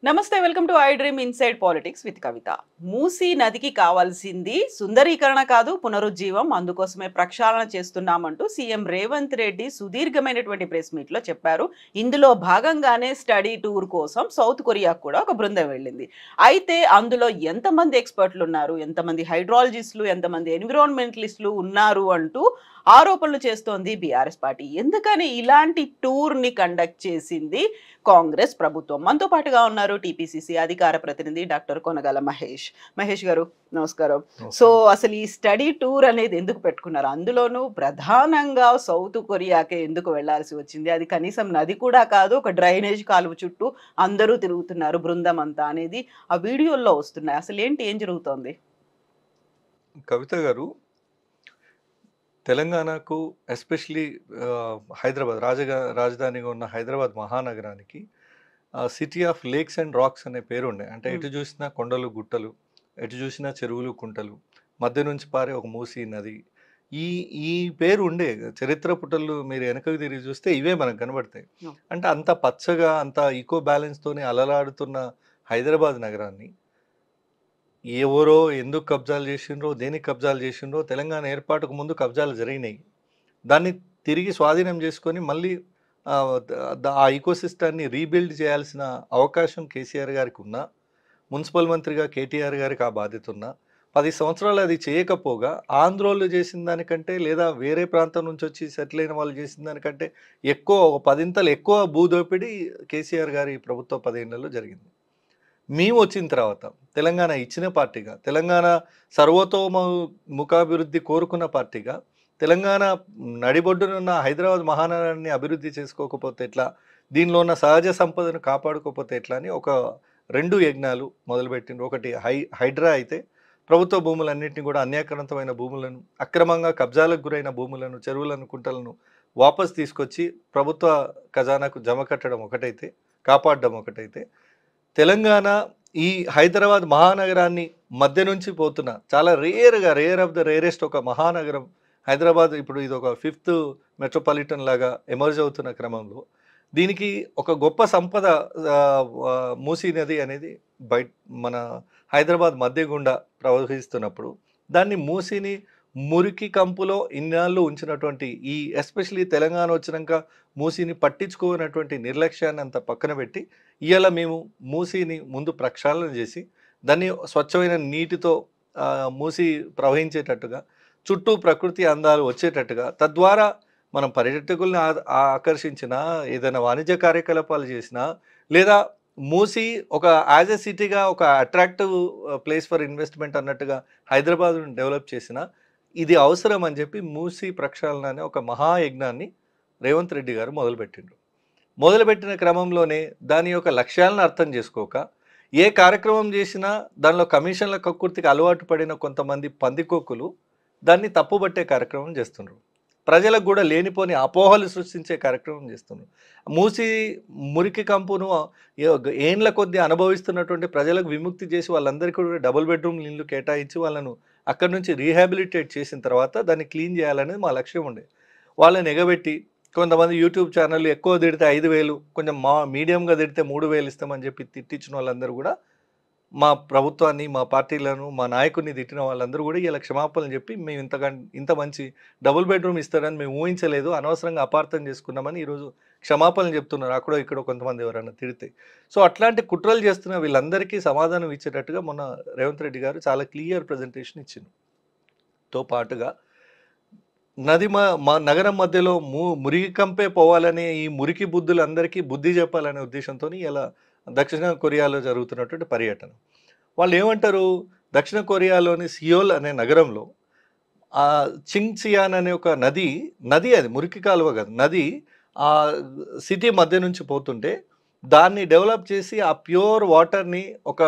నమస్తే welcome to I dream inside politics with Kavitha. Musi నదికి కావాల్సింది సుందరీకరణ కాదు పునరుజ్జీవం, అందుకోసమే ప్రక్షాళన చేస్తున్నామంటూ సీఎం రేవంత్ రెడ్డి సుదీర్ఘమైనటువంటి ప్రెస్ మీట్ లో చెప్పారు. ఇందులో భాగంగానే స్టడీ టూర్ కోసం సౌత్ కొరియా కూడా ఒక బృందం వెళ్ళింది. అయితే అందులో ఎంతమంది ఎక్స్పర్ట్లు ఉన్నారు, ఎంతమంది హైడ్రాలజిస్టులు, ఎంతమంది ఎన్విరాన్మెంటలిస్టులు ఉన్నారు అంటూ ఆరోపణలు చేస్తోంది బీఆర్ఎస్ పార్టీ. ఎందుకని ఇలాంటి టూర్ ని కండక్ట్ చేసింది కాంగ్రెస్ ప్రభుత్వం? మనతో పాటుగా ఉన్నారు టీపీసీసీ అధికార ప్రతినిధి డాక్టర్ కొనగల మహేష్. మహేష్ గారు నమస్కారం. సో అసలు ఈ స్టడీ టూర్ అనేది ఎందుకు పెట్టుకున్నారు? అందులోనూ ప్రధానంగా సౌత్ కొరియాకే ఎందుకు వెళ్లాల్సి వచ్చింది? అది కనీసం నది కూడా కాదు, ఒక డ్రైనేజ్ కాలువ చుట్టూ అందరూ తిరుగుతున్నారు బృందం అంతా అనేది ఆ వీడియోల్లో వస్తున్నాయి. అసలు ఏంటి, ఏం జరుగుతోంది? కవిత గారు, తెలంగాణకు ఎస్పెషలీ హైదరాబాద్ రాజధానిగా ఉన్న హైదరాబాద్ మహానగరానికి city of lakes and rocks అనే పేరు ఉండే. అంటే ఎటు చూసినా కొండలు గుట్టలు, ఎటు చూసినా చెరువులు కుంటలు, మధ్య నుంచి పారే ఒక మూసీ నది. ఈ ఈ పేరు ఉండే. చరిత్ర పుటలు మీరు వెనకకు తిరిగి చూస్తే ఇవే మనకు కనబడతాయి. అంటే అంత పచ్చగా, అంత ఈకో బ్యాలెన్స్తోనే అలలాడుతున్న హైదరాబాద్ నగరాన్ని ఎవరో ఎందుకు కబ్జాలు చేసిండ్రో, దేనికి కబ్జాలు చేసిండ్రో, తెలంగాణ ఏర్పాటుకు ముందు కబ్జాలు జరిగినాయి. దాన్ని తిరిగి స్వాధీనం చేసుకొని మళ్ళీ ఆ ఈకోసిస్టాన్ని రీబిల్డ్ చేయాల్సిన అవకాశం కేసీఆర్ గారికి ఉన్నా, మున్సిపల్ మంత్రిగా కేటీఆర్ గారికి ఆ బాధ్యత ఉన్నా, 10 సంవత్సరాలు అది చేయకపోగా ఆంధ్రోళ్ళు చేసిన దానికంటే, లేదా వేరే ప్రాంతం నుంచి వచ్చి సెటిల్ అయిన వాళ్ళు చేసిన దానికంటే ఎక్కువ, ఒక 10 ఎక్కువ భూదోపిడీ కేసీఆర్ గారి ప్రభుత్వ 10 ఏళ్లలో జరిగింది. మేము వచ్చిన తర్వాత తెలంగాణ ఇచ్చిన పార్టీగా, తెలంగాణ సర్వతోముఖాభివృద్ధి కోరుకున్న పార్టీగా, తెలంగాణ నడిబొడ్డునున్న హైదరాబాద్ మహానగరాన్ని అభివృద్ధి చేసుకోకపోతే ఎట్లా, దీనిలో ఉన్న సహజ సంపదను కాపాడుకోకపోతే ఎట్లా అని ఒక 2 యజ్ఞాలు మొదలుపెట్టిండ్రు. ఒకటి హైడ్రా అయితే ప్రభుత్వ భూములన్నింటినీ కూడా అన్యాక్రాంతమైన భూములను, అక్రమంగా కబ్జాలకు గురైన భూములను, చెరువులను, కుంటలను వాపస్ తీసుకొచ్చి ప్రభుత్వ ఖజానాకు జమ కట్టడం ఒకటైతే, కాపాడడం ఒకటైతే, తెలంగాణ ఈ హైదరాబాద్ మహానగరాన్ని మధ్య నుంచి పోతున్న చాలా రేర్ ఆఫ్ ద రేరెస్ట్ ఒక మహానగరం హైదరాబాద్. ఇప్పుడు ఇది ఒక 5th మెట్రోపాలిటన్ లాగా ఎమర్జ్ అవుతున్న క్రమంలో దీనికి ఒక గొప్ప సంపద మూసీ నది అనేది మన హైదరాబాద్ మధ్య గుండా ప్రవహిస్తున్నప్పుడు దాన్ని మూసీని మురికి కంపులో ఇన్నాళ్ళు ఉంచినటువంటి ఈ ఎస్పెషలీ తెలంగాణ వచ్చినాక మూసీని పట్టించుకోనటువంటి నిర్లక్ష్యాన్ని అంత పక్కన పెట్టి ఇవాళ మేము మూసీని ముందు ప్రక్షాళన చేసి దాన్ని స్వచ్ఛమైన నీటితో మూసీ ప్రవహించేటట్టుగా, చుట్టూ ప్రకృతి అందాలు వచ్చేటట్టుగా, తద్వారా మనం పర్యాటకుల్ని ఆకర్షించినా, ఏదైనా వాణిజ్య కార్యకలాపాలు చేసినా, లేదా మూసీ ఒక యాజ్ ఎ సిటీగా ఒక అట్రాక్టివ్ ప్లేస్ ఫర్ ఇన్వెస్ట్మెంట్ అన్నట్టుగా హైదరాబాద్ను డెవలప్ చేసినా ఇది అవసరం అని చెప్పి మూసీ ప్రక్షాళన అనే ఒక మహాయజ్ఞాన్ని రేవంత్ రెడ్డి గారు మొదలుపెట్టిండ్రు. మొదలుపెట్టిన క్రమంలోనే దాని యొక్క లక్ష్యాలను అర్థం చేసుకోక, ఏ కార్యక్రమం చేసినా దానిలో కమిషన్ల కక్కుర్తికి అలవాటు పడిన కొంతమంది పందికొక్కులు దాన్ని తప్పుబట్టే కార్యక్రమం చేస్తున్నారు. ప్రజలకు కూడా లేనిపోని అపోహలు సృష్టించే కార్యక్రమం చేస్తున్నారు. మూసి మురికి కంపును ఏండ్ల కొద్దీ అనుభవిస్తున్నటువంటి ప్రజలకు విముక్తి చేసి వాళ్ళందరికీ కూడా డబుల్ బెడ్రూమ్ ఇల్లు కేటాయించి వాళ్ళను అక్కడి నుంచి రీహాబిలిటేట్ చేసిన తర్వాత దాన్ని క్లీన్ చేయాలనేది మా లక్ష్యం ఉండే. వాళ్ళని ఎగబెట్టి కొంతమంది యూట్యూబ్ ఛానళ్ళు ఎక్కువ తిడితే 5,000, కొంచెం మీడియంగా తిడితే 3,000 ఇస్తామని చెప్పి తిట్టించిన వాళ్ళందరూ కూడా, మా ప్రభుత్వాన్ని, మా పార్టీలను, మా నాయకుడిని తిట్టిన వాళ్ళందరూ కూడా ఇలా క్షమాపణలు చెప్పి మేము ఇంత మంచి డబుల్ బెడ్రూమ్ ఇస్తారని మేము ఊహించలేదు, అనవసరంగా అపార్థం చేసుకున్నామని ఈరోజు క్షమాపణలు చెప్తున్నారు అక్కడో ఇక్కడ కొంతమంది ఎవరైనా తిడితే. సో అట్లాంటి కుట్రలు చేస్తున్న వీళ్ళందరికీ సమాధానం ఇచ్చేటట్టుగా మొన్న రేవంత్ రెడ్డి గారు చాలా క్లియర్ ప్రజెంటేషన్ ఇచ్చింది. తో పాటుగా నది మా నగరం మధ్యలో మురికి కంపే పోవాలనే ఈ మురికి బుద్ధులందరికీ బుద్ధి చెప్పాలనే ఉద్దేశంతో ఇలా దక్షిణ కొరియాలో జరుగుతున్నటువంటి పర్యటన. వాళ్ళు ఏమంటారు, దక్షిణ కొరియాలోని సియోల్ అనే నగరంలో చింగ్సియాన్ అనే ఒక నది అది మురికి కాలువ కాదు, నది ఆ సిటీ మధ్య నుంచి పోతుంటే దాన్ని డెవలప్ చేసి ఆ ప్యూర్ వాటర్ని ఒక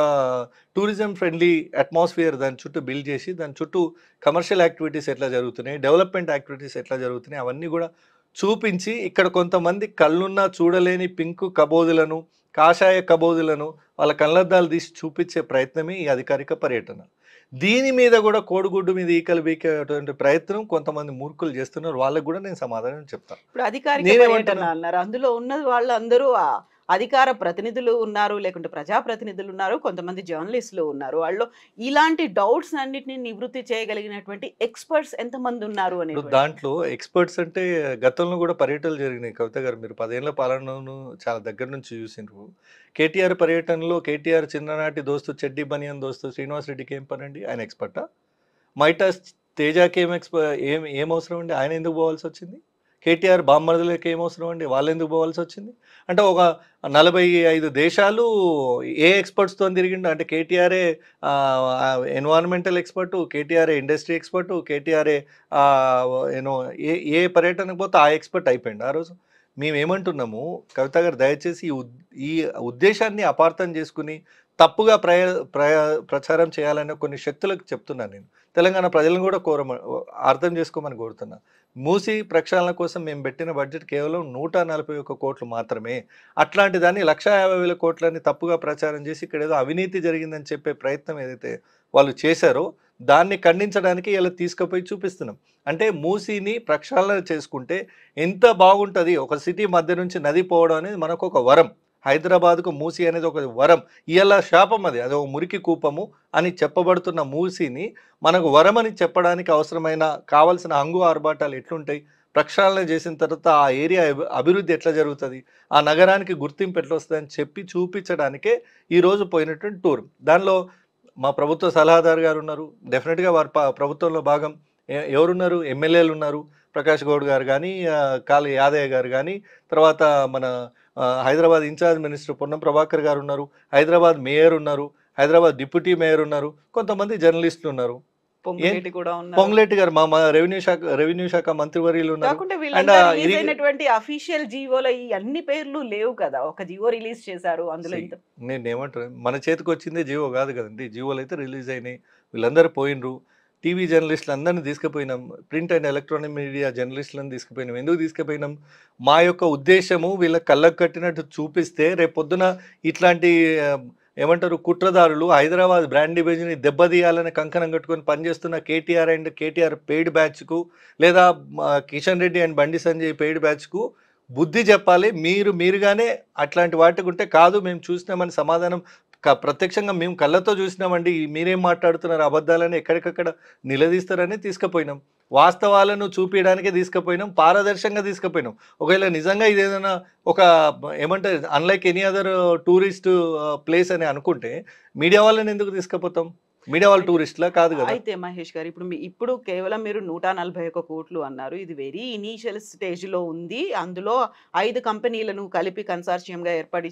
టూరిజం ఫ్రెండ్లీ అట్మాస్ఫియర్ దాని చుట్టూ బిల్డ్ చేసి, దాని చుట్టూ కమర్షియల్ యాక్టివిటీస్ ఎట్లా జరుగుతున్నాయి, డెవలప్మెంట్ యాక్టివిటీస్ ఎట్లా జరుగుతున్నాయి అవన్నీ కూడా చూపించి, ఇక్కడ కొంతమంది కళ్ళున్నా చూడలేని పింక్ కబోదులను, కాషాయ కబోదులను వాళ్ళ కళ్ళద్దాలు తీసి చూపించే ప్రయత్నమే ఈ అధికారిక పర్యటన. దీని మీద కూడా కోడిగుడ్డు మీద ఈకలు బీకేటువంటి ప్రయత్నం కొంతమంది మూర్ఖులు చేస్తున్నారు. వాళ్ళకు కూడా నేను సమాధానం చెప్తాను. ఇప్పుడు అధికారిక పర్యటన అన్నారు, అందులో ఉన్న వాళ్ళందరూ అధికార ప్రతినిధులు ఉన్నారు, లేకుంటే ప్రజాప్రతినిధులు ఉన్నారు, కొంతమంది జర్నలిస్టులు ఉన్నారు. వాళ్ళు ఇలాంటి డౌట్స్ అన్నిటిని నివృత్తి చేయగలిగినటువంటి ఎక్స్‌పర్ట్స్ ఎంతమంది ఉన్నారు ఇప్పుడు అనేటువంటిది. దాంట్లో ఎక్స్‌పర్ట్స్ అంటే గతంలో గూడా పర్యటనలు జరిగినాయి కవిత గారు. మీరు 10 ఏళ్ల పాలనను చాలా దగ్గర నుంచి చూసిండ్రు. కేటీఆర్ పర్యటనలో కేటీఆర్ చిన్ననాటి దోస్తు చెడ్డీ బనియన్ దోస్తు శ్రీనివాస్ రెడ్డికి ఏం పనండి? ఆయన ఎక్స్‌పర్టా? మైటా తేజాకి ఏం అవసరం అండి? ఆయన ఎందుకు పోవాల్సొచ్చింది? కేటీఆర్ బామ్మర్దులకి ఏం అవసరం అండి? వాళ్ళెందుకు పోవాల్సొచ్చింది? అంటే ఒక 45 దేశాలు ఏ ఎక్స్‌పర్ట్స్‌తోని తిరిగిండు? అంటే కేటీఆరే ఎన్విరాన్మెంటల్ ఎక్స్‌పర్టు, కేటీఆరే ఇండస్ట్రీ ఎక్స్‌పర్టు, కేటీఆరే యూనో ఏ ఏ పర్యటనకు పోతే ఆ ఎక్స్‌పర్ట్ అయిపోయిండా ఆ రోజు? మేమేమంటున్నాము, కవిత గారు దయచేసి ఈ ఉద్దేశాన్ని అపార్థం చేసుకొని తప్పుగా ప్రచారం చేయాలనే కొన్ని శక్తులకు చెప్తున్నాను నేను. తెలంగాణ ప్రజలను కూడా అర్థం చేసుకోమని కోరుతున్నా. మూసీ ప్రక్షాళన కోసం మేము పెట్టిన బడ్జెట్ కేవలం 141 కోట్లు మాత్రమే. అట్లాంటి దాన్ని 1,50,000 కోట్లని తప్పుగా ప్రచారం చేసి ఇక్కడేదో అవినీతి జరిగిందని చెప్పే ప్రయత్నం ఏదైతే వాళ్ళు చేశారో దాన్ని ఖండించడానికి ఇలా తీసుకుపోయి చూపిస్తున్నాం. అంటే మూసీని ప్రక్షాళన చేసుకుంటే ఎంత బాగుంటది. ఒక సిటీ మధ్య నుంచి నది పోవడం అనేది మనకొక వరం. హైదరాబాద్‌కు మూసీ అనేది ఒక వరం. ఇయాల శాపం అది. అదొక మురికి కూపము అని చెప్పబడుతున్న మూసీని మనకు వరమని చెప్పడానికి కావాల్సిన హంగు ఆర్భాటాలు ఎట్లుంటాయి? ప్రక్షాళన చేసిన తర్వాత ఆ ఏరియా అభివృద్ధి ఎట్లా జరుగుతది? ఆ నగరానికి గుర్తింపు ఎట్లొస్తదని చెప్పి చూపించడానికే ఈరోజు పోయినటువంటి టూర్. దానిలో మా ప్రభుత్వ సలహాదారు గారున్నారు. డెఫినిట్‌గా వారు ప్రభుత్వంలో భాగం. ఎవరున్నారు? ఎమ్మెల్యేలున్నారు. ప్రకాష్ గౌడ్ గారు గానీ, కాళీ యాదయ్య గారు గానీ, తర్వాత మన హైదరాబాద్ ఇన్ఛార్జ్ మినిస్టర్ పొన్నం ప్రభాకర్ గారున్నారు. హైదరాబాద్ మేయర్ ఉన్నారు. హైదరాబాద్ డిప్యూటీ మేయర్ ఉన్నారు. కొంతమంది జర్నలిస్టులున్నారు. పొంగులేటి కూడా ఉన్నారు. పొంగులేటి గారు మా రెవెన్యూ శాఖ మంత్రివర్యులున్నారు. కాకుంటే అండ్ వీళ్ళంతా రిలీజ్ అయినటువంటి అఫీషియల్ జీవోలో ఈ అన్ని పేర్లు లేవు కదా! ఒక జీవో రిలీజ్ చేశారు. అందులో ఇంత నేనేమంటాను, మన చేతికొచ్చిందే జీవో కాదు కదండీ. జీవోలయితే రిలీజ్ అయినాయి. వీళ్ళందరూ పోయినరు. టీవీ జర్నలిస్టులు అందరిని తీసుకుపోయినాం. ప్రింట్ అండ్ ఎలక్ట్రానిక్ మీడియా జర్నలిస్టులను తీసుకుపోయినాం. ఎందుకు తీసుకుపోయినాం? మా యొక్క ఉద్దేశము వీళ్ళ కళ్ళకు కట్టినట్టు చూపిస్తే రేపొద్దున ఇట్లాంటి ఏమంటారు కుట్రదారులు హైదరాబాద్ బ్రాండ్ ఇమేజ్‌ని దెబ్బతీయాలని కంకణం కట్టుకొని పనిచేస్తున్న కేటీఆర్ అండ్ కేటీఆర్ పెయిడ్ బ్యాచ్‌కు లేదా కిషన్ రెడ్డి అండ్ బండి సంజయ్ పెయిడ్ బ్యాచ్‌కు బుద్ధి చెప్పాలి. మీరుగానే అట్లాంటి వాటికుంటే కాదు మేము చూసినామని సమాధానం ప్రత్యక్షంగా మేము కళ్ళతో చూసినామండి. మీరేం మాట్లాడుతున్నారు అబద్ధాలని ఎక్కడికక్కడ నిలదీస్తారని తీసుకుపోయినాం. వాస్తవాలను చూపించడానికే తీసుకుపోయినాం. పారదర్శకంగా తీసుకుపోయినాం. ఒకవేళ నిజంగా ఇదేదైనా ఒక ఏమంటారు unlike any other tourist place అని అనుకుంటే మీడియా వాళ్ళని ఎందుకు తీసుకుపోతాం? మీడియా వాళ్ళు టూరిస్టులా? కాదు కదా. అయితే మహేష్ గారు ఇప్పుడు కేవలం మీరు 141 కోట్లు అన్నారు. ఇది వెరీ ఇనీషియల్ స్టేజ్‌లో ఉంది. అందులో 5 కంపెనీలను కలిపి కన్సార్షియంగా ఏర్పడి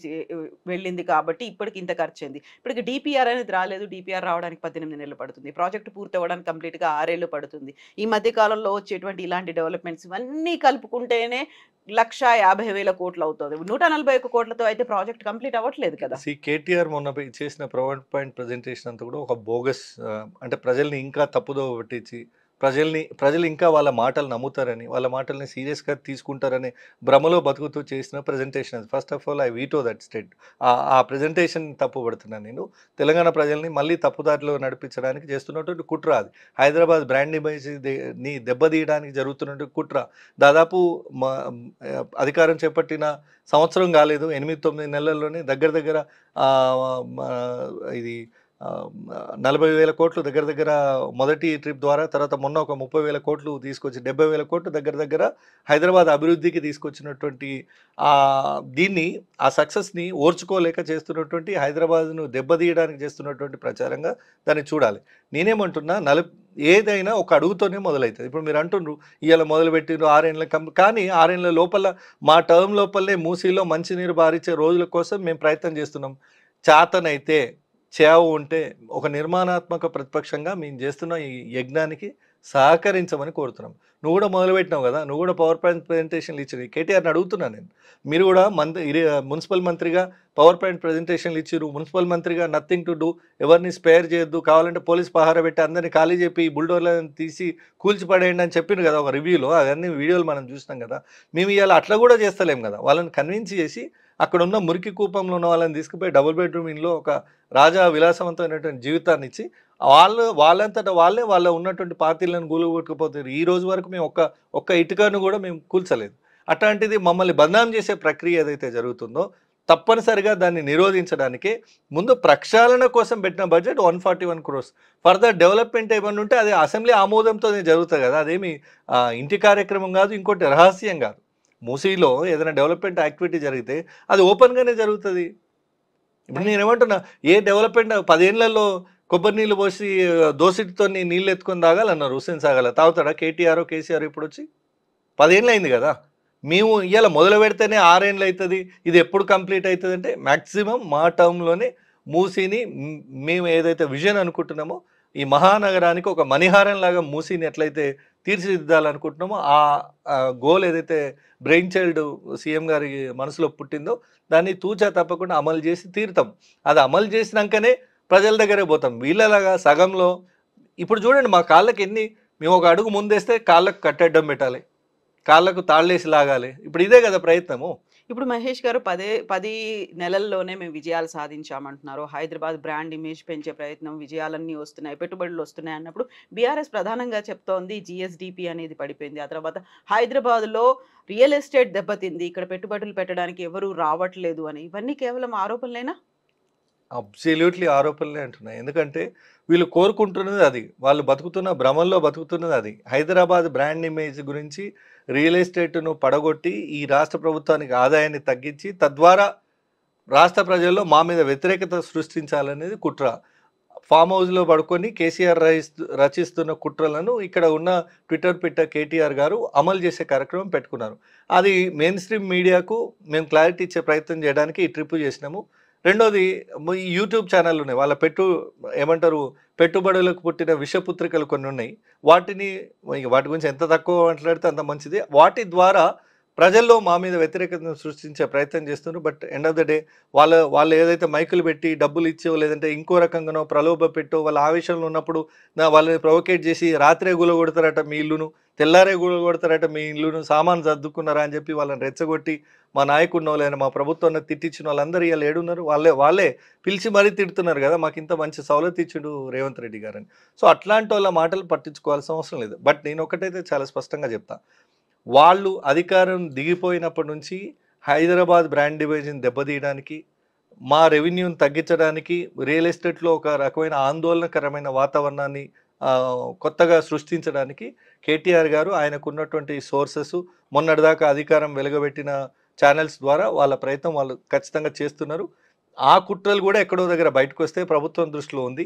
వెళ్ళింది కాబట్టి ఇప్పటికి ఇంత ఖర్చయింది. ఇప్పటికి డీపీఆర్ అనేది రాలేదు. డీపీఆర్ రావడానికి 18 నెలలు పడుతుంది. ప్రాజెక్ట్ పూర్తవ్వడానికి కంప్లీట్‌గా 6 ఏళ్లు పడుతుంది. ఈ మధ్య కాలంలో వచ్చేటువంటి ఇలాంటి డెవలప్‌మెంట్స్ ఇవన్నీ కలుపుకుంటేనే 1,50,000 కోట్లు అవుతది. 141 కోట్లతో అయితే ప్రాజెక్ట్ కంప్లీట్ అవ్వట్లేదు కదా! కేటీఆర్ మొన్న చేసిన పవర్ పాయింట్ ప్రెజెంటేషన్ అంతా కూడా ఒక బోగస్ అంటే ప్రజల్ని ఇంకా తప్పుదోవ పట్టించి ప్రజలు ఇంకా వాళ్ళ మాటలు నమ్ముతారని, వాళ్ళ మాటల్ని సీరియస్‌గా తీసుకుంటారని భ్రమలో బతుకుతూ చేసిన ప్రెజెంటేషన్ అది. First of all I veto that state. ఆ ప్రెజెంటేషన్ తప్పుపడుతున్నాను నేను. తెలంగాణ ప్రజల్ని మళ్ళీ తప్పుదారిలో నడిపించడానికి చేస్తున్నటువంటి కుట్ర అది. హైదరాబాద్ బ్రాండ్ ఇమేజ్‌ని దెబ్బతీయడానికి జరుగుతున్నటువంటి కుట్ర. దాదాపు అధికారం చేపట్టిన సంవత్సరం కాలేదు. 8, 9 నెలల్లోనే దగ్గర దగ్గర ఇది 40,000 కోట్లు దగ్గర దగ్గర మొదటి ట్రిప్ ద్వారా, తర్వాత మొన్న ఒక 30,000 కోట్లు తీసుకొచ్చి 70,000 కోట్లు దగ్గర దగ్గర హైదరాబాద్ అభివృద్ధికి తీసుకొచ్చినటువంటి దీన్ని ఆ సక్సెస్‌ని ఓర్చుకోలేక చేస్తున్నటువంటి హైదరాబాద్‌ను దెబ్బతీయడానికి చేస్తున్నటువంటి ప్రచారంగా దాన్ని చూడాలి. నేనేమంటున్నా ఏదైనా ఒక అడుగుతోనే మొదలవుతుంది. ఇప్పుడు మీరు అంటుండ్రు ఇవాళ మొదలుపెట్టిండ్రు 6 ఏళ్ళ కానీ 6 ఏళ్ళ లోపల మా టర్మ్ లోపలనే మూసీలో మంచినీరు బారిచ్చే రోజుల కోసం మేము ప్రయత్నం చేస్తున్నాం. చేతనైతే చేవ ఉంటే ఒక నిర్మాణాత్మక ప్రతిపక్షంగా మేము చేస్తున్న ఈ యజ్ఞానికి సహకరించమని కోరుతున్నాం. నువ్వు కూడా మొదలుపెట్టినావు కదా, నువ్వు కూడా పవర్ పాయింట్ ప్రజెంటేషన్లు ఇచ్చారు. కేటీఆర్ని అడుగుతున్నాను నేను. మీరు కూడా మున్సిపల్ మంత్రిగా పవర్ పాయింట్ ప్రజెంటేషన్లు ఇచ్చిరు. మున్సిపల్ మంత్రిగా నథింగ్ టు డూ, ఎవరిని స్పేర్ చేయొద్దు, కావాలంటే పోలీస్ పహారా పెట్టి అందరినీ ఖాళీ చెప్పి బుల్డోర్లను తీసి కూల్చిపడేయండి అని చెప్పిండు కదా ఒక రివ్యూలో. అవన్నీ వీడియోలు మనం చూసినాం కదా. మేము ఇవాళ అట్లా కూడా చేస్తలేం కదా. వాళ్ళని కన్విన్స్ చేసి అక్కడ ఉన్న మురికి కూపంలో ఉన్న వాళ్ళని తీసుకుపోయి డబుల్ బెడ్రూమ్ ఇంట్లో ఒక రాజా విలాసవంతమైనటువంటి జీవితాన్ని ఇచ్చి వాళ్ళంతటా వాళ్ళ ఉన్నటువంటి పార్టీలను గూలుగొట్టుకుపోతారు. ఈ రోజు వరకు మేము ఒక్క ఇటుకను కూడా మేము కూల్చలేదు. అట్లాంటిది మమ్మల్ని బదనాం చేసే ప్రక్రియ ఏదైతే జరుగుతుందో తప్పనిసరిగా దాన్ని నిరోధించడానికి ముందు ప్రక్షాళన కోసం పెట్టిన బడ్జెట్ 141 crores. ఫర్దర్ డెవలప్మెంట్ ఏమన్నా ఉంటే అది అసెంబ్లీ ఆమోదంతోనే జరుగుతుంది కదా, అదేమి ఇంటి కార్యక్రమం కాదు, ఇంకోటి రహస్యం కాదు. మూసీలో ఏదైనా డెవలప్మెంట్ యాక్టివిటీ జరిగితే అది ఓపెన్గానే జరుగుతుంది. ఇప్పుడు నేనేమంటున్నా, ఏ డెవలప్మెంట్ 10 ఏళ్లలో కొబ్బరి నీళ్ళు పోసి దోసిటితో నీళ్ళు ఎత్తుకొని తాగాలన్నారు హుస్సేన్ సాగర్లో. తాగుతాడా కేటీఆర్ కేసీఆర్ ఇప్పుడు వచ్చి? 10 ఏళ్ళు అయింది కదా. మేము ఇవాళ మొదలు పెడితేనే 6 ఏళ్ళు అవుతుంది, ఇది ఎప్పుడు కంప్లీట్ అవుతుంది అంటే మ్యాక్సిమం మా టర్మ్లోనే మూసీని మేము ఏదైతే విజన్ అనుకుంటున్నామో ఈ మహానగరానికి ఒక మణిహారం లాగా మూసీని ఎట్లయితే తీర్చిదిద్దాలనుకుంటున్నామో ఆ గోల్ ఏదైతే బ్రెయిన్ చైల్డ్ సీఎం గారి మనసులో పుట్టిందో దాన్ని తూచా తప్పకుండా అమలు చేసి తీరుతాం. అది అమలు చేసినాకనే ప్రజల దగ్గరే పోతాం. వీళ్ళలాగా సగంలో ఇప్పుడు చూడండి, మా కాళ్ళకి మేము ఒక అడుగు ముందేస్తే కాళ్ళకు కట్టెడ్డం పెట్టాలి, కాళ్ళకు తాళ్ళేసి లాగాలి. ఇప్పుడు ఇదే కదా ప్రయత్నము. ఇప్పుడు మహేష్ గారు 10 నెలల్లోనే మేము విజయాలు సాధించామంటున్నారు. హైదరాబాద్ బ్రాండ్ ఇమేజ్ పెంచే ప్రయత్నం, విజయాలన్నీ వస్తున్నాయి, పెట్టుబడులు వస్తున్నాయి అన్నప్పుడు బీఆర్ఎస్ ప్రధానంగా చెప్తోంది జిఎస్డిపి అనేది పడిపోయింది. ఆ తర్వాత హైదరాబాద్లో రియల్ ఎస్టేట్ దెబ్బతింది, ఇక్కడ పెట్టుబడులు పెట్టడానికి ఎవరు రావట్లేదు అని. ఇవన్నీ కేవలం ఆరోపణలేనా? అబ్సల్యూట్లీ ఆరోపణలే అంటున్నాయి. ఎందుకంటే వీళ్ళు కోరుకుంటున్నది అది, వాళ్ళు బతుకుతున్న భ్రమంలో బతుకుతున్నది అది. హైదరాబాద్ బ్రాండ్ ఇమేజ్ గురించి రియల్ ఎస్టేట్ను పడగొట్టి ఈ రాష్ట్ర ప్రభుత్వానికి ఆదాయాన్ని తగ్గించి తద్వారా రాష్ట్ర ప్రజల్లో మా మీద వ్యతిరేకత సృష్టించాలనేది కుట్ర. ఫామ్ హౌస్లో పడుకొని కేసీఆర్ రచిస్తున్న కుట్రలను ఇక్కడ ఉన్న ట్విట్టర్ పిట్ట కేటీఆర్ గారు అమలు చేసే కార్యక్రమం పెట్టుకున్నారు. అది మెయిన్ స్ట్రీమ్ మీడియాకు మేము క్లారిటీ ఇచ్చే ప్రయత్నం చేయడానికి ఈ ట్రిప్ చేసినాము. రెండోది, ఈ యూట్యూబ్ ఛానల్ ఉన్నాయి, వాళ్ళ పెట్టుబడులకు పుట్టిన విషపుత్రికలు కొన్ని ఉన్నాయి. వాటి గురించి ఎంత తక్కువ మాట్లాడితే అంత మంచిది. వాటి ద్వారా ప్రజల్లో మా మీద వ్యతిరేకతను సృష్టించే ప్రయత్నం చేస్తున్నారు. But end of the day వాళ్ళు ఏదైతే మైకులు పెట్టి డబ్బులు ఇచ్చో లేదంటే ఇంకో రకంగానో ప్రలోభ పెట్టో వాళ్ళ ఆవేశంలో ఉన్నప్పుడు వాళ్ళని ప్రొవోకేట్ చేసి రాత్రే గులగొడతారట మీ ఇల్లును, తెల్లారే గులగొడతారట మీ ఇల్లును, సామాను సర్దుకున్నారా అని చెప్పి వాళ్ళని రెచ్చగొట్టి మా నాయకుడినో లేదా మా ప్రభుత్వాన్ని తిట్టించిన వాళ్ళందరూ ఇలా ఏడున్నారు, వాళ్ళే పిలిచి మరీ తిడుతున్నారు కదా, మాకు ఇంత మంచి సౌలత్ ఇచ్చిండు రేవంత్ రెడ్డి గారని. సో అట్లాంటి వాళ్ళ మాటలు పట్టించుకోవాల్సిన అవసరం లేదు. బట్ నేను ఒకటైతే చాలా స్పష్టంగా చెప్తా, వాళ్ళు అధికారం దిగిపోయినప్పటి నుంచి హైదరాబాద్ బ్రాండ్ ఇమేజ్ని దెబ్బతీయడానికి, మా రెవెన్యూని తగ్గించడానికి, రియల్ ఎస్టేట్లో ఒక రకమైన ఆందోళనకరమైన వాతావరణాన్ని కొత్తగా సృష్టించడానికి కేటీఆర్ గారు ఆయనకున్నటువంటి సోర్సెస్, మొన్నటిదాకా అధికారం వెలుగబెట్టిన ఛానల్స్ ద్వారా వాళ్ళ ప్రయత్నం వాళ్ళు ఖచ్చితంగా చేస్తున్నారు. ఆ కుట్రలు కూడా ఎక్కడో దగ్గర బయటకు వస్తే ప్రభుత్వం దృష్టిలో ఉంది.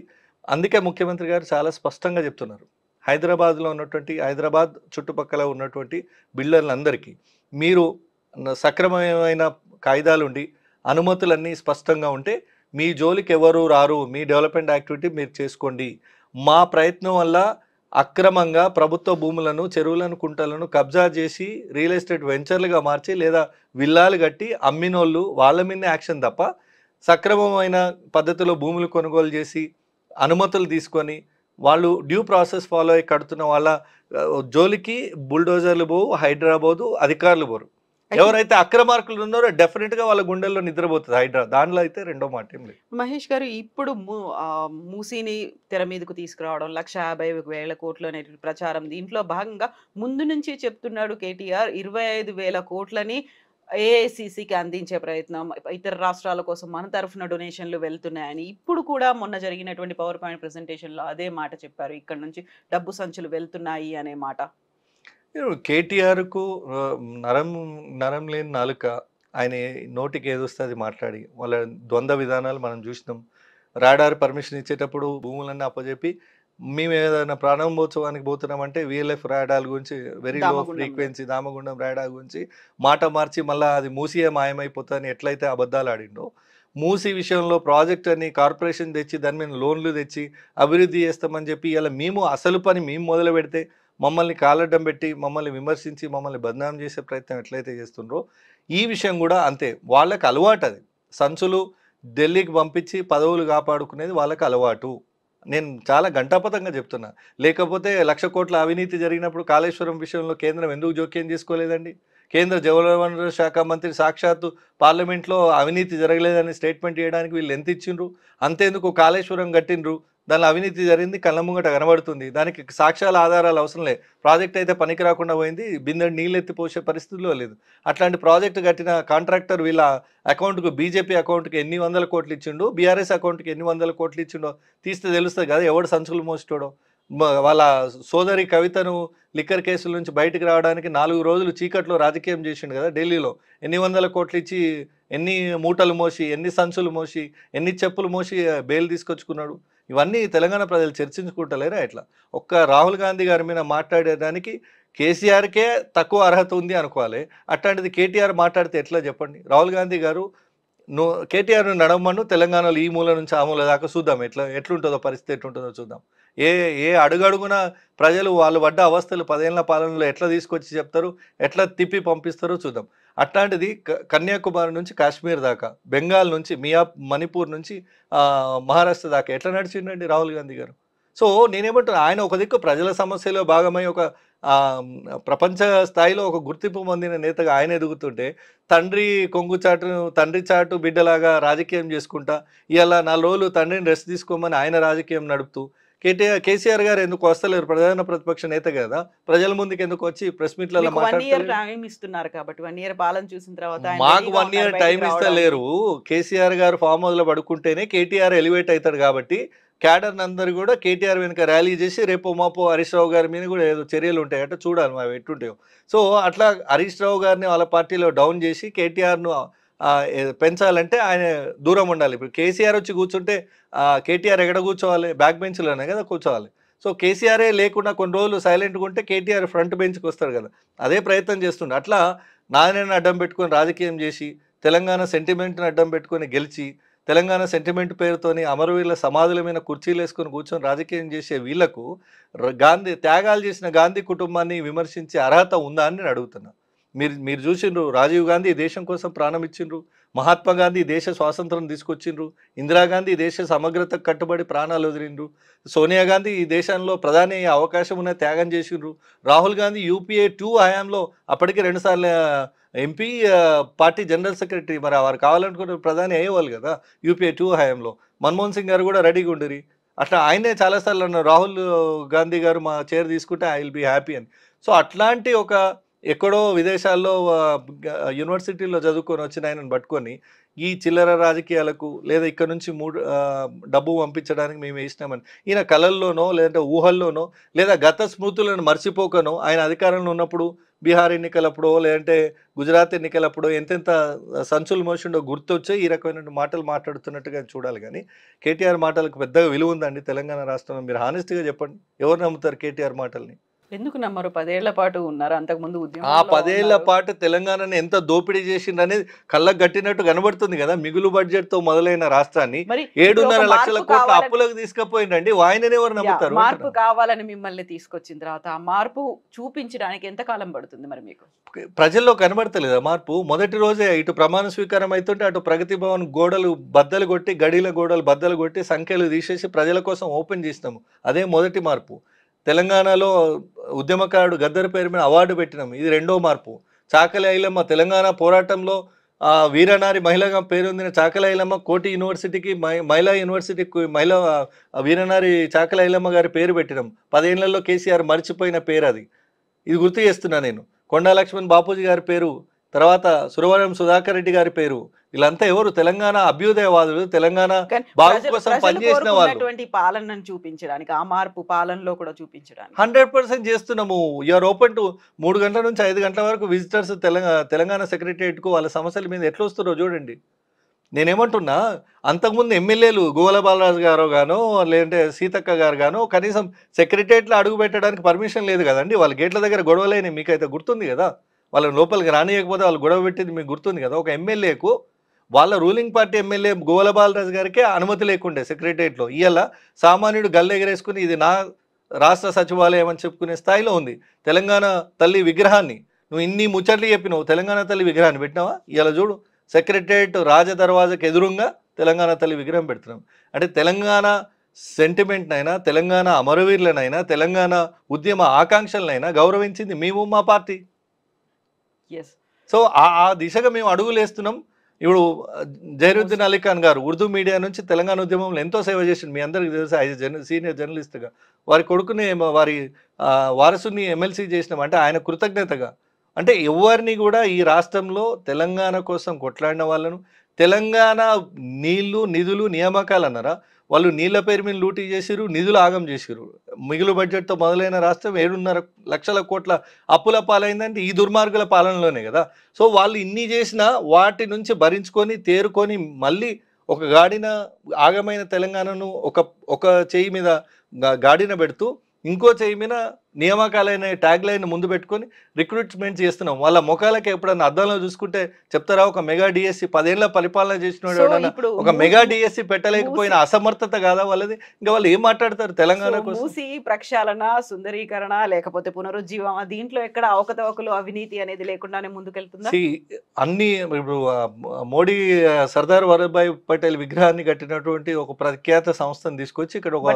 అందుకే ముఖ్యమంత్రి గారు చాలా స్పష్టంగా చెప్తున్నారు, హైదరాబాద్ చుట్టుపక్కల ఉన్నటువంటి బిల్డర్లందరికీ మీరు సక్రమమైన కాయిదాలుండి అనుమతులన్నీ స్పష్టంగా ఉంటే మీ జోలికి ఎవరు రారు, మీ డెవలప్మెంట్ యాక్టివిటీ మీరు చేసుకోండి. మా ప్రయత్నం వల్ల అక్రమంగా ప్రభుత్వ భూములను, చెరువులను, కుంటలను కబ్జా చేసి రియల్ ఎస్టేట్ వెంచర్లుగా మార్చి లేదా విల్లాలు కట్టి అమ్మినోళ్ళు వాళ్ళ మీద యాక్షన్ తప్ప, సక్రమమైన పద్ధతిలో భూములు కొనుగోలు చేసి అనుమతులు తీసుకొని వాళ్ళు డ్యూ ప్రాసెస్ ఫాలో అయ్యి కడుతున్న వాళ్ళ జోలికి బుల్డోజర్లు పోవు, హైదరాబాదు అధికారులు పోరు. ఎవరైతే అక్రమార్కులు ఉన్నారో డెఫినెట్గా వాళ్ళ గుండెల్లో నిద్రపోతుంది హైదరాబాద్. దానిలో అయితే రెండో మాట ఏం లేదు. మహేష్ గారు, ఇప్పుడు మూసీని తెర మీదకు తీసుకురావడం 1,50,000 కోట్లు అనే ప్రచారం, దీంట్లో భాగంగా ముందు నుంచి చెప్తున్నాడు కేటీఆర్ 25,000 కోట్లని ఏఐసిసికి అందించే ప్రయత్నం, ఇతర రాష్ట్రాల కోసం మన తరఫున డొనేషన్లు వెళ్తున్నాయని. ఇప్పుడు కూడా మొన్న జరిగినటువంటి పవర్ పాయింట్ ప్రెజెంటేషన్లో అదే మాట చెప్పారు, ఇక్కడ నుంచి డబ్బు సంచులు వెళ్తున్నాయి అనే మాట. కేటీఆర్కు నరం లేని నాలుక, ఆయన నోటికి ఏదొస్తుంది మాట్లాడి వాళ్ళ ద్వంద్వ విధానాలు మనం చూసినాం. రాడార్ పర్మిషన్ ఇచ్చేటప్పుడు భూములన్నీ అప్పచెప్పి మేము ఏదైనా ప్రారంభోత్సవానికి పోతున్నామంటే విఎల్ఎఫ్ రాడార్ గురించి, very low frequency Damagundam radar గురించి మాట మార్చి మళ్ళీ అది మూసీయే మాయమైపోతుందని ఎట్లయితే అబద్ధాలు ఆడిండో, మూసీ విషయంలో ప్రాజెక్ట్ అని కార్పొరేషన్ తెచ్చి దాని మీద లోన్లు తెచ్చి అభివృద్ధి చేస్తామని చెప్పి ఇలా మేము అసలు పని మేము మొదలు పెడితే మమ్మల్ని కాలడ్డం పెట్టి మమ్మల్ని విమర్శించి మమ్మల్ని బదనాం చేసే ప్రయత్నం ఎట్లయితే చేస్తుండ్రో ఈ విషయం కూడా అంతే. వాళ్ళకి అలవాటు అది, సంచులు ఢిల్లీకి పంపించి పదవులు కాపాడుకునేది వాళ్ళకి అలవాటు. నేను చాలా ఘంటాపథంగా చెప్తున్నా. లేకపోతే 1,00,000 కోట్ల అవినీతి జరిగినప్పుడు కాళేశ్వరం విషయంలో కేంద్రం ఎందుకు జోక్యం చేసుకోలేదండి? కేంద్ర జలవనరుల శాఖ మంత్రి సాక్షాత్తు పార్లమెంట్లో అవినీతి జరగలేదని స్టేట్మెంట్ చేయడానికి వీళ్ళు ఎంత ఇచ్చిండ్రు? అంతేందుకు కాళేశ్వరం కట్టిండ్రు, దానిలో అవినీతి జరిగింది, కళ్ళ ముంగట కనబడుతుంది, దానికి సాక్ష్యాల ఆధారాలు అవసరం లేదు, ప్రాజెక్ట్ అయితే పనికి రాకుండా పోయింది, బిందెడు నీళ్ళు ఎత్తి పోసే పరిస్థితిలో లేదు. అట్లాంటి ప్రాజెక్టు కట్టిన కాంట్రాక్టర్ వీళ్ళ అకౌంట్కు, బీజేపీ అకౌంట్కి ఎన్ని వందల కోట్లు ఇచ్చిండు, బీఆర్ఎస్ అకౌంట్కి ఎన్ని వందల కోట్లు ఇచ్చిండో తీస్తే తెలుస్తుంది కదా ఎవడు సంచులు మోస్తాడో. వాళ్ళ సోదరి కవితను లిక్కర్ కేసుల నుంచి బయటకు రావడానికి 4 రోజులు చీకట్లో రాజకీయం చేసిండు కదా ఢిల్లీలో. ఎన్ని వందల కోట్లు ఇచ్చి, ఎన్ని మూటలు మోసి, ఎన్ని సంచులు మోసి, ఎన్ని చెప్పులు మోసి బెయిల్ తీసుకొచ్చుకున్నాడు. ఇవన్నీ తెలంగాణ ప్రజలు చర్చించుకుంటలేరా? ఎట్లా ఒక్క రాహుల్ గాంధీ గారి మీద మాట్లాడడానికి కేసీఆర్కే తక్కువ అర్హత ఉంది అనుకోవాలి, అట్లాంటిది కేటీఆర్ మాట్లాడితే ఎట్లా చెప్పండి? రాహుల్ గాంధీ గారు కేటీఆర్ను నడవమను, తెలంగాణలో ఈ మూల నుంచి ఆ మూల దాకా చూద్దాం ఎట్లుంటుందో పరిస్థితి, ఎట్లుంటుందో చూద్దాం. ఏ అడుగడుగున ప్రజలు వాళ్ళు పడ్డ అవస్థలు 10 ఏళ్ల పాలనలో ఎట్లా తీసుకొచ్చి చెప్తారు, ఎట్లా తిప్పి పంపిస్తారో చూద్దాం. అట్లాంటిది కన్యాకుమారి నుంచి కాశ్మీర్ దాకా, బెంగాల్ నుంచి మణిపూర్ నుంచి మహారాష్ట్ర దాకా ఎట్లా నడిచిండండి రాహుల్ గాంధీ గారు? సో నేనేమంటున్నా, ఆయన ఒక దిక్కు ప్రజల సమస్యలో భాగమై ఒక ప్రపంచ స్థాయిలో ఒక గుర్తింపు పొందిన నేతగా ఆయన ఎదుగుతుంటే, తండ్రి చాటు బిడ్డలాగా రాజకీయం చేసుకుంటా ఇలా 4 రోజులు తండ్రిని రెస్ట్ తీసుకోమని ఆయన రాజకీయం నడుపుతూ, కేసీఆర్ గారు ఎందుకు వస్తలేరు? ప్రధాన ప్రతిపక్ష నేత కదా, ప్రజల ముందుకు ఎందుకు వచ్చి ప్రెస్ మీట్లలో ఇస్తున్నారు కాబట్టి 1 year పాలన చూసిన తర్వాత మాకు 1 year టైం ఇస్తలేరు. కేసీఆర్ గారు ఫామ్ హౌస్లో పడుకుంటేనే కేటీఆర్ ఎలివేట్ అవుతాడు కాబట్టి క్యాడర్ అందరు కూడా కేటీఆర్ వెనుక ర్యాలీ చేసి రేపు మాపో హరీష్ రావు గారి మీద కూడా ఏదో చర్యలు ఉంటాయట, చూడాలి అవి ఎట్టుంటాయో. సో అట్లా హరీష్ రావు గారిని వాళ్ళ పార్టీలో డౌన్ చేసి కేటీఆర్ను పెంచాలంటే ఆయన దూరం ఉండాలి. ఇప్పుడు కేసీఆర్ వచ్చి కూర్చుంటే కేటీఆర్ ఎక్కడ కూర్చోవాలి? బ్యాక్ బెంచ్లోనే కదా కూర్చోవాలి. సో కేసీఆరే లేకుండా కొన్ని రోజులు సైలెంట్గా ఉంటే కేటీఆర్ ఫ్రంట్ బెంచ్కి వస్తాడు కదా, అదే ప్రయత్నం చేస్తుండే. అట్లా నాయనని అడ్డం పెట్టుకొని రాజకీయం చేసి, తెలంగాణ సెంటిమెంట్ని అడ్డం పెట్టుకొని గెలిచి, తెలంగాణ సెంటిమెంట్ పేరుతోని అమరవీరుల సమాధుల మీద కుర్చీలు వేసుకొని కూర్చొని రాజకీయం చేసే వీళ్లకు త్యాగాలు చేసిన గాంధీ కుటుంబాన్ని విమర్శించే అర్హత ఉందా అని నేను అడుగుతున్నా. మీరు చూసిండ్రు, రాజీవ్ గాంధీ దేశం కోసం ప్రాణం ఇచ్చిండ్రు, మహాత్మా గాంధీ దేశ స్వాతంత్రం తీసుకొచ్చిండ్రు, ఇందిరాగాంధీ దేశ సమగ్రతకు కట్టుబడి ప్రాణాలు వదిలిండ్రు, సోనియా గాంధీ ఈ దేశంలో ప్రధాని అయ్యే అవకాశం ఉన్న త్యాగం చేసిండ్రు, రాహుల్ గాంధీ యూపీఏ 2 హయాంలో అప్పటికి 2 సార్లు ఎంపీ, పార్టీ జనరల్ సెక్రటరీ, మరి వారు కావాలనుకున్న ప్రధాని అయ్యేవాళ్ళు కదా యూపీఏ 2 హయాంలో. మన్మోహన్ సింగ్ గారు కూడా రెడీగా ఉండరు. అట్లా ఆయనే చాలాసార్లు అన్నారు, రాహుల్ గాంధీ గారు మా చైర్ తీసుకుంటే ఐ విల్ బీ హ్యాపీ అని. సో అట్లాంటి ఒక ఎక్కడో విదేశాల్లో యూనివర్సిటీలో చదువుకొని వచ్చిన ఆయనను పట్టుకొని ఈ చిల్లర రాజకీయాలకు లేదా ఇక్కడ నుంచి డబ్బు పంపించడానికి మేము వేసినామని ఈయన కళల్లోనో లేదంటే ఊహల్లోనో లేదా గత స్మృతులను మర్చిపోకనో ఆయన అధికారంలో ఉన్నప్పుడు బీహార్ ఎన్నికలప్పుడో లేదంటే గుజరాత్ ఎన్నికలప్పుడో ఎంతెంత సంచులు మోసిండో గుర్తొచ్చే ఈ రకమైన మాటలు మాట్లాడుతున్నట్టుగా చూడాలి. కానీ కేటీఆర్ మాటలకు పెద్దగా విలువ ఉందండి తెలంగాణ రాష్ట్రంలో? మీరు హానెస్ట్గా చెప్పండి, ఎవరు నమ్ముతారు కేటీఆర్ మాటల్ని? ఎందుకు నమ్మరు? 10 ఏళ్ల పాటు ఉన్నారు, అంతకుముందు ఉద్యమం. 10 ఏళ్ల పాటు తెలంగాణని ఎంత దోపిడీ చేసిండనేది కళ్ళకు గట్టినట్టు కనబడుతుంది కదా. మిగులు బడ్జెట్ తో మొదలైన రాష్ట్రాన్ని 7.5 లక్షల కోట్ల అప్పులకు తీసుకుపోయిందండి. ఆయననే ఎవరు నమ్ముతారు? మార్పు కావాలని మిమ్మల్ని తీసుకొచ్చిన తర్వాత ఆ మార్పు చూపించడానికి ఎంత కాలం పడుతుంది మరి మీకు? ప్రజల్లో కనబడతలేదా మార్పు? మొదటి రోజే ఇటు ప్రమాణ స్వీకారం అవుతుంటే అటు ప్రగతి భవన్ గోడలు బద్దలు కొట్టి, గడిల గోడలు బద్దలు కొట్టి సంఖ్యలు తీసేసి ప్రజల కోసం ఓపెన్ చేసినాము. అదే మొదటి మార్పు. తెలంగాణలో ఉద్యమకారుడు గద్దర్ పేరు మీద అవార్డు పెట్టినాము, ఇది 2వ మార్పు. చాకలి ఐలమ్మ తెలంగాణ పోరాటంలో వీరనారి మహిళగా పేరొందిన చాకలి ఐలమ్మ కోటి యూనివర్సిటీకి మహిళా యూనివర్సిటీకి మహిళా వీరనారి చాకలి ఐలమ్మ గారి పేరు పెట్టినాం. 10 ఏళ్లలో కేసీఆర్ మర్చిపోయిన పేరు అది. ఇది గుర్తు చేస్తున్నా నేను. కొండా లక్ష్మణ్ బాపూజీ గారి పేరు, తర్వాత సురవరం సుధాకర్ రెడ్డి గారి పేరు, వీళ్ళంతా ఎవరు? తెలంగాణ అభ్యుదయవాదులు, తెలంగాణ బాగు కోసం పనిచేసిన వాళ్ళు. పాలనను చూపించడానికి, ఆ మార్పు పాలనలో కూడా చూపించడానికి 100% చేస్తున్నాము. యూఆర్ ఓపెన్ టు 3 గంటల నుంచి 5 గంటల వరకు విజిటర్స్ తెలంగాణ సెక్రటరియట్కు వాళ్ళ సమస్యల మీద ఎట్లా వస్తారో చూడండి. నేనేమంటున్నా, అంతకుముందు ఎమ్మెల్యేలు గోవల బాలరాజు గారు గానో లేదంటే సీతక్క గారు గానో కనీసం సెక్రటరియట్లో అడుగు పెట్టడానికి పర్మిషన్ లేదు కదండి. వాళ్ళ గేట్ల దగ్గర గొడవలేని మీకైతే గుర్తుంది కదా. వాళ్ళని లోపలికి రానియకపోతే వాళ్ళు గొడవ పెట్టింది మీకు గుర్తుంది కదా. ఒక ఎమ్మెల్యేకు వాళ్ళ ruling party MLA Govala Balaraju గారికి అనుమతి లేకుండే సెక్రటరియట్లో. ఇవాళ సామాన్యుడు గల్లెగరేసుకుని ఇది నా రాష్ట్ర సచివాలయం అని చెప్పుకునే స్థాయిలో ఉంది. తెలంగాణ తల్లి విగ్రహాన్ని నువ్వు ఇన్ని ముచ్చట్లు చెప్పినావు, తెలంగాణ తల్లి విగ్రహాన్ని పెట్టినావా? ఇవాళ చూడు, సెక్రటరియట్ రాజ దర్వాజాకి ఎదురుగా తెలంగాణ తల్లి విగ్రహం పెడుతున్నాం. అంటే తెలంగాణ సెంటిమెంట్నైనా, తెలంగాణ అమరవీరులనైనా, తెలంగాణ ఉద్యమ ఆకాంక్షలనైనా గౌరవించింది మేము, మా పార్టీ. ఎస్. సో ఆ దిశగా మేము అడుగులు వేస్తున్నాం. ఇప్పుడు జైనుద్దీన్ అలీ ఖాన్ గారు ఉర్దూ మీడియా నుంచి తెలంగాణ ఉద్యమంలో ఎంతో సేవ చేసిండు, మీ అందరికీ తెలుసు. సీనియర్ జర్నలిస్ట్గా వారి కొడుకుని వారి వారసుని ఎమ్మెల్సీ చేసినాం అంటే ఆయన కృతజ్ఞతగా. అంటే ఎవరిని కూడా ఈ రాష్ట్రంలో తెలంగాణ కోసం కొట్లాడిన వాళ్ళను, తెలంగాణ నీళ్లు నిధులు నియామకాలు అన్నారా, వాళ్ళు నీళ్ల పేరు మీద లూటీ చేసిరు, నిధులు ఆగం చేసిరు. మిగులు బడ్జెట్తో మొదలైన రాష్ట్రం 7.5 లక్షల కోట్ల అప్పుల పాలైందంటే ఈ దుర్మార్గుల పాలనలోనే కదా. సో వాళ్ళు ఇన్ని చేసినా వాటి నుంచి భరించుకొని తేరుకొని మళ్ళీ ఒక గాడిన ఆగమైన తెలంగాణను ఒక చెయ్యి మీద గాడిన పెడుతూ ఇంకో చెయ్యి మీద నియామకాలైన ట్యాగ్ లైన్ ముందు పెట్టుకొని రిక్రూట్మెంట్ చేస్తున్నాం. వాళ్ళ ముఖాలకి ఎప్పుడన్నా అద్దంలో చూసుకుంటే చెప్తారా, ఒక మెగా డిఎస్సి 10 ఏళ్ల పరిపాలన చేసిన ఒక మెగా డిఎస్సి పెట్టలేకపోయిన అసమర్థత కాదా వాళ్ళది? ఇంకా వాళ్ళు ఏం మాట్లాడతారు తెలంగాణ కోసం? మూసి ప్రక్షాళన, సుందరీకరణ లేకపోతే పునరుజ్జీవం, దీంట్లో ఎక్కడ అవకతవకలు అవినీతి అనేది లేకుండానే ముందుకెళ్తుందా? అన్ని ఇప్పుడు మోడీ సర్దార్ వల్లభాయ్ పటేల్ విగ్రహాన్ని కట్టినటువంటి ఒక ప్రఖ్యాత సంస్థను తీసుకొచ్చి ఇక్కడ ఒక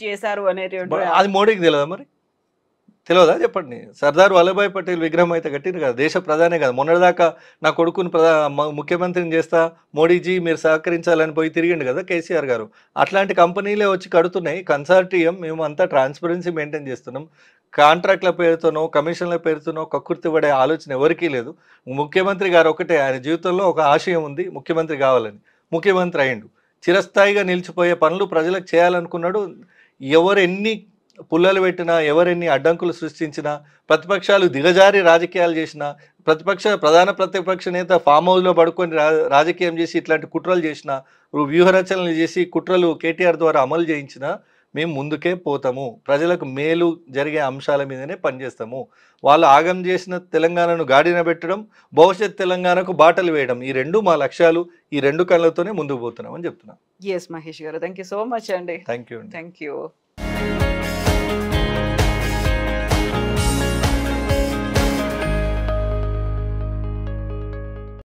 చేశారు అనేటువంటి, అది మోడీకి తెలియదా? మరి తెలియదా చెప్పండి. సర్దార్ వల్లభాయ్ పటేల్ విగ్రహం అయితే కట్టింది కదా, దేశ ప్రధానే కదా. మొన్నటిదాకా నా కొడుకుని ముఖ్యమంత్రిని చేస్తా, మోడీజీ మీరు సహకరించాలని పోయి తిరిగిండు కదా కేసీఆర్ గారు. అట్లాంటి కంపెనీలే వచ్చి కడుతున్నాయి. కన్సార్టియం మేము అంతా ట్రాన్స్పరెన్సీ మెయింటైన్ చేస్తున్నాం. కాంట్రాక్ట్ల పేరుతోనో కమిషన్ల పేరుతోనో కక్కుర్తి పడే ఆలోచన ఎవరికీ లేదు. ముఖ్యమంత్రి గారు ఒకటే, ఆయన జీవితంలో ఒక ఆశయం ఉంది, ముఖ్యమంత్రి కావాలని. ముఖ్యమంత్రి అయిండు, చిరస్థాయిగా నిలిచిపోయే పనులు ప్రజలకు చేయాలనుకున్నాడు. ఎవరు ఎన్ని పుల్లలు పెట్టినా, ఎవరెన్ని అడ్డంకులు సృష్టించినా, ప్రతిపక్షాలు దిగజారి రాజకీయాలు చేసినా, ప్రధాన ప్రతిపక్ష నేత ఫామ్ హౌస్లో పడుకొని రాజకీయం చేసి ఇట్లాంటి కుట్రలు చేసినా, వ్యూహరచనలు చేసి కుట్రలు కేటీఆర్ ద్వారా అమలు చేయించినా మేము ముందుకే పోతాము. ప్రజలకు మేలు జరిగే అంశాల మీదనే పనిచేస్తాము. వాళ్ళు ఆగం చేసిన తెలంగాణను గాడిన పెట్టడం, భవిష్యత్ తెలంగాణకు బాటలు వేయడం, ఈ రెండు మా లక్ష్యాలు. ఈ రెండు కళ్ళతోనే ముందుకు పోతున్నామని చెప్తున్నాం. ఎస్ మహేష్ గారు, థ్యాంక్ యూ సో మచ్ అండి. Thank you. Thank you.